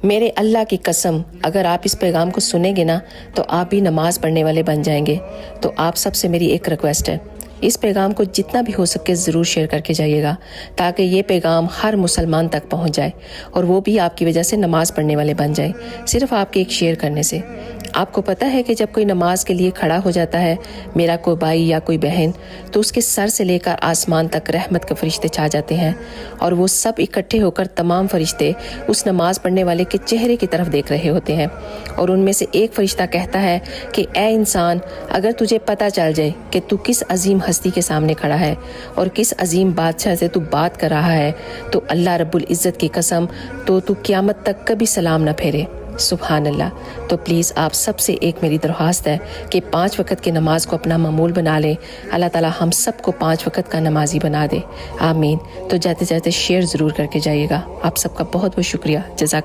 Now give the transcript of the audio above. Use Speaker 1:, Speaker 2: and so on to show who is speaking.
Speaker 1: मेरे अल्लाह की कसम, अगर आप इस पैगाम को सुनेंगे ना तो आप भी नमाज पढ़ने वाले बन जाएंगे। तो आप सबसे मेरी एक रिक्वेस्ट है, इस पैगाम को जितना भी हो सके ज़रूर शेयर करके जाइएगा, ताकि ये पैगाम हर मुसलमान तक पहुंच जाए और वो भी आपकी वजह से नमाज पढ़ने वाले बन जाए, सिर्फ आपके एक शेयर करने से। आपको पता है कि जब कोई नमाज के लिए खड़ा हो जाता है, मेरा कोई भाई या कोई बहन, तो उसके सर से लेकर आसमान तक रहमत के फरिश्ते छा जाते हैं और वो सब इकट्ठे होकर तमाम फरिश्ते उस नमाज पढ़ने वाले के चेहरे की तरफ देख रहे होते हैं। और उनमें से एक फरिश्ता कहता है कि ए इंसान, अगर तुझे पता चल जाए कि तू किस अजीम हस्ती के सामने खड़ा है और किस अजीम बादशाह से तू बात कर रहा है, तो अल्लाह रब्बुल इज़्ज़त की कसम, तो तू क़यामत तक कभी सलाम न फेरे। सुभान अल्लाह। तो प्लीज़ आप सबसे एक मेरी दरख्वास्त है कि 5 वक़्त की नमाज को अपना मामूल बना लें। अल्लाह ताला हम सबको 5 वक़्त का नमाजी बना दे, आमीन। तो जाते जाते शेयर ज़रूर करके जाइएगा। आप सबका बहुत बहुत शुक्रिया। जज़ाक